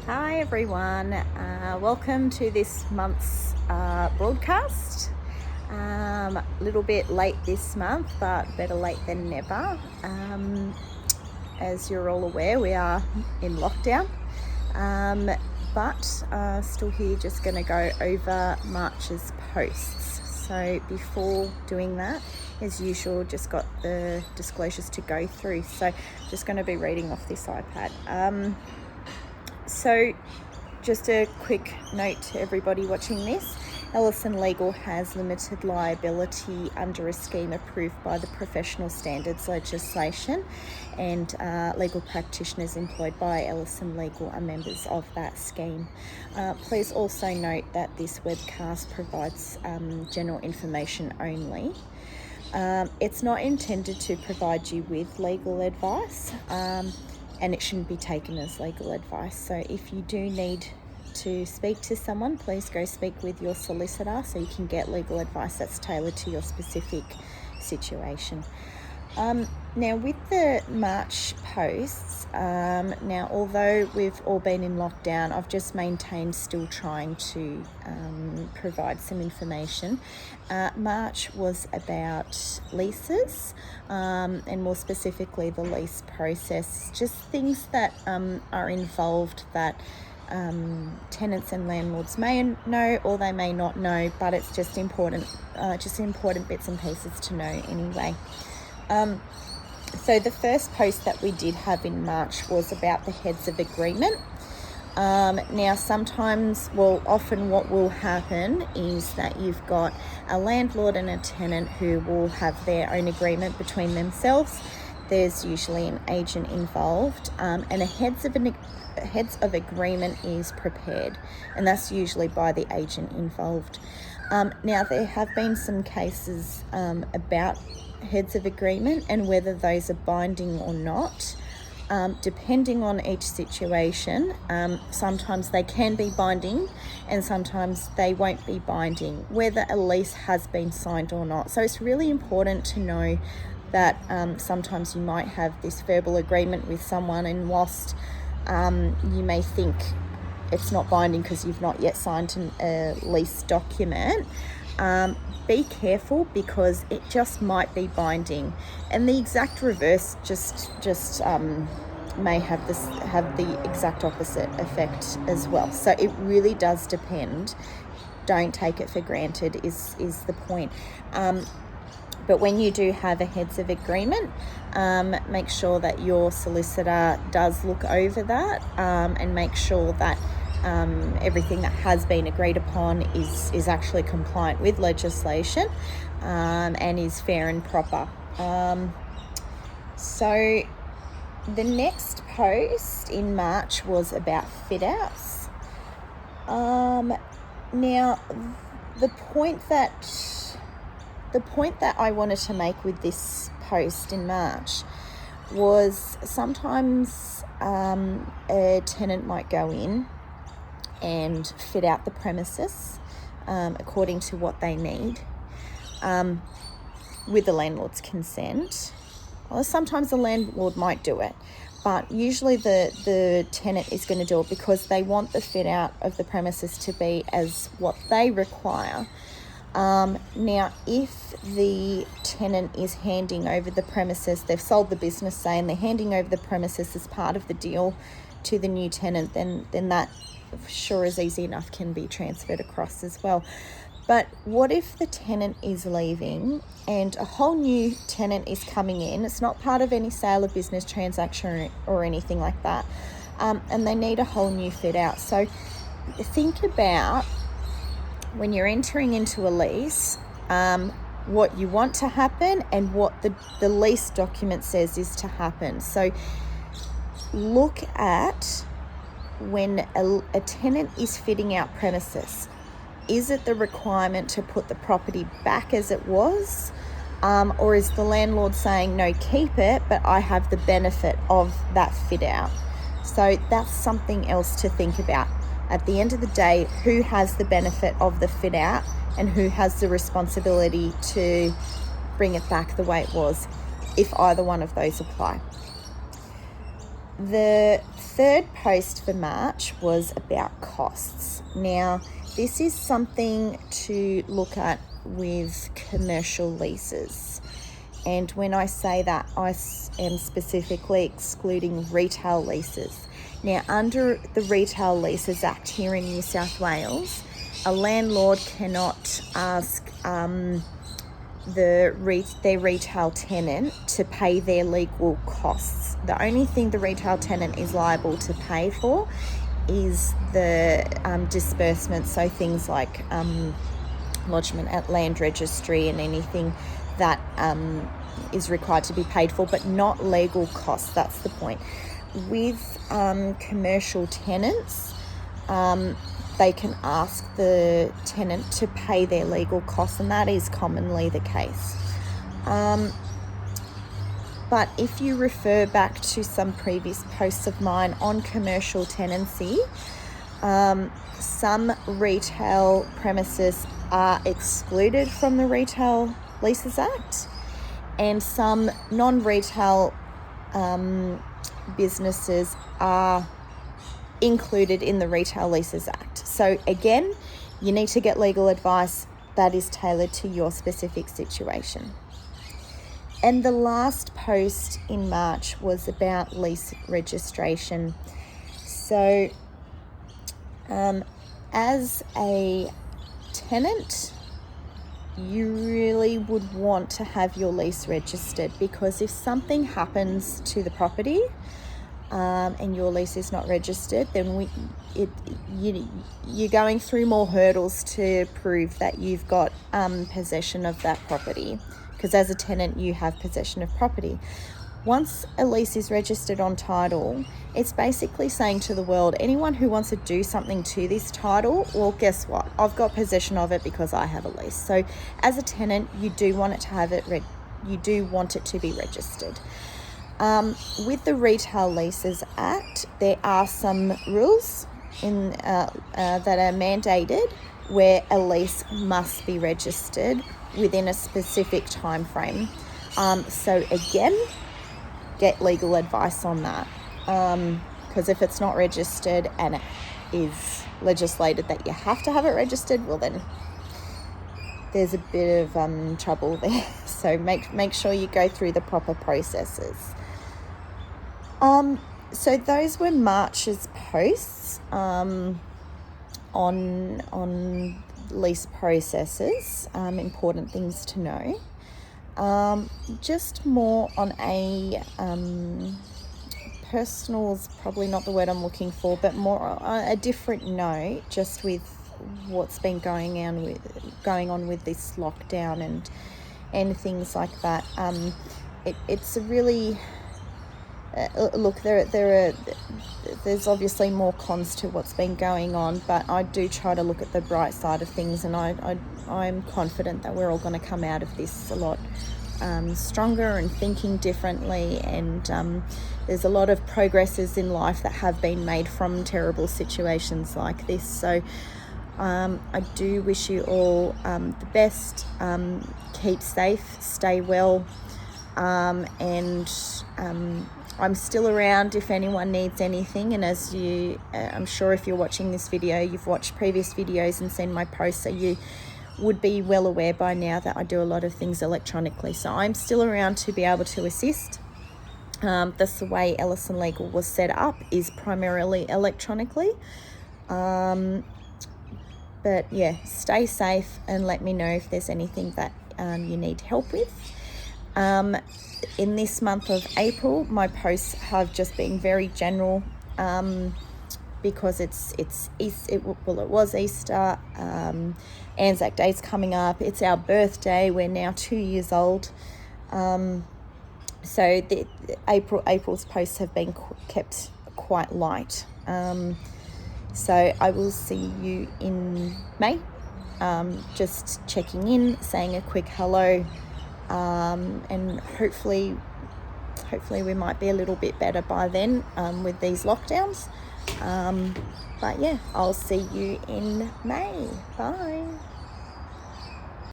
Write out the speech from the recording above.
Hi everyone, welcome to this month's broadcast. A little bit late this month, but better late than never. As you're all aware, we are in lockdown, but still here, just going to go over March's posts. So before doing that, as usual, just got the disclosures to go through. So just going to be reading off this iPad. So just a quick note to everybody watching this. Elocin Legal has limited liability under a scheme approved by the professional standards legislation, and legal practitioners employed by Elocin Legal are members of that scheme. Please also note that this webcast provides general information only. It's not intended to provide you with legal advice, and it shouldn't be taken as legal advice. So if you do need to speak to someone, please go speak with your solicitor so you can get legal advice that's tailored to your specific situation. Now with the March posts, now although we've all been in lockdown, I've just maintained still trying to provide some information. March was about leases, and more specifically the lease process, just things that are involved that tenants and landlords may know or they may not know, but it's just important bits and pieces to know anyway. So the first post that we did have in March was about the heads of agreement. Now often what will happen is that you've got a landlord and a tenant who will have their own agreement between themselves. There's usually an agent involved, and a heads of agreement is prepared, and that's usually by the agent involved. Now there have been some cases about heads of agreement and whether those are binding or not. Depending on each situation, sometimes they can be binding and sometimes they won't be binding, whether a lease has been signed or not. So it's really important to know that sometimes you might have this verbal agreement with someone, and whilst you may think it's not binding because you've not yet signed a lease document, be careful because it just might be binding, and the exact reverse just may have the exact opposite effect as well. So it really does depend. Don't take it for granted is the point. But when you do have a heads of agreement, make sure that your solicitor does look over that and make sure that everything that has been agreed upon is actually compliant with legislation and is fair and proper. So the next post in March was about fit outs. Now the point that I wanted to make with this post in March was sometimes a tenant might go in and fit out the premises according to what they need with the landlord's consent. Well, sometimes the landlord might do it, but usually the tenant is going to do it because they want the fit out of the premises to be as what they require. Now, if the tenant is handing over the premises, they've sold the business, say, and they're handing over the premises as part of the deal to the new tenant, then that sure as easy enough can be transferred across as well. But what if the tenant is leaving and a whole new tenant is coming in? It's not part of any sale of business transaction or anything like that, and they need a whole new fit out. So think about when you're entering into a lease, what you want to happen and what the lease document says is to happen. So look at when a tenant is fitting out premises. Is it the requirement to put the property back as it was? Or is the landlord saying, no, keep it, but I have the benefit of that fit out? So that's something else to think about. At the end of the day, who has the benefit of the fit out and who has the responsibility to bring it back the way it was, if either one of those apply? The third post for March was about costs. Now, this is something to look at with commercial leases. And when I say that, I am specifically excluding retail leases. Now, under the Retail Leases Act here in New South Wales, a landlord cannot ask their retail tenant to pay their legal costs. The only thing the retail tenant is liable to pay for is the disbursements, so things like lodgement at land registry and anything that is required to be paid for, but not legal costs. That's the point. With commercial tenants, they can ask the tenant to pay their legal costs, and that is commonly the case. But if you refer back to some previous posts of mine on commercial tenancy, some retail premises are excluded from the Retail Leases Act, and some non-retail businesses are included in the Retail Leases Act. So again, you need to get legal advice that is tailored to your specific situation. And the last post in March was about lease registration. So as a tenant, you really would want to have your lease registered, because if something happens to the property and your lease is not registered, then you're going through more hurdles to prove that you've got possession of that property, because as a tenant you have possession of property. Once a lease is registered on title, it's basically saying to the world, anyone who wants to do something to this title, well, guess what? I've got possession of it because I have a lease. So as a tenant, you do want it to have it you do want it to be registered. With the Retail Leases Act, there are some rules that are mandated where a lease must be registered within a specific time frame. So again, get legal advice on that, because if it's not registered and it is legislated that you have to have it registered, well then there's a bit of trouble there. So make sure you go through the proper processes. So those were March's posts on lease processes, important things to know. Just more on a personal is probably not the word I'm looking for, but more on a different note, just with what's been going on with this lockdown and things like that. It's a really look, there's obviously more cons to what's been going on, but I do try to look at the bright side of things, and I'm confident that we're all going to come out of this a lot stronger and thinking differently, and there's a lot of progresses in life that have been made from terrible situations like this. So I do wish you all the best. Keep safe, stay well, and I'm still around if anyone needs anything. And as I'm sure if you're watching this video, you've watched previous videos and seen my posts, so you would be well aware by now that I do a lot of things electronically. So I'm still around to be able to assist. That's the way Elocin Legal was set up, is primarily electronically. But yeah, stay safe and let me know if there's anything that you need help with. In this month of April, my posts have just been very general, because it was Easter, Anzac Day's coming up, it's our birthday, we're now 2 years old, so April's posts have been kept quite light. So I will see you in May, just checking in, saying a quick hello, and hopefully we might be a little bit better by then with these lockdowns. But yeah, I'll see you in May. Bye.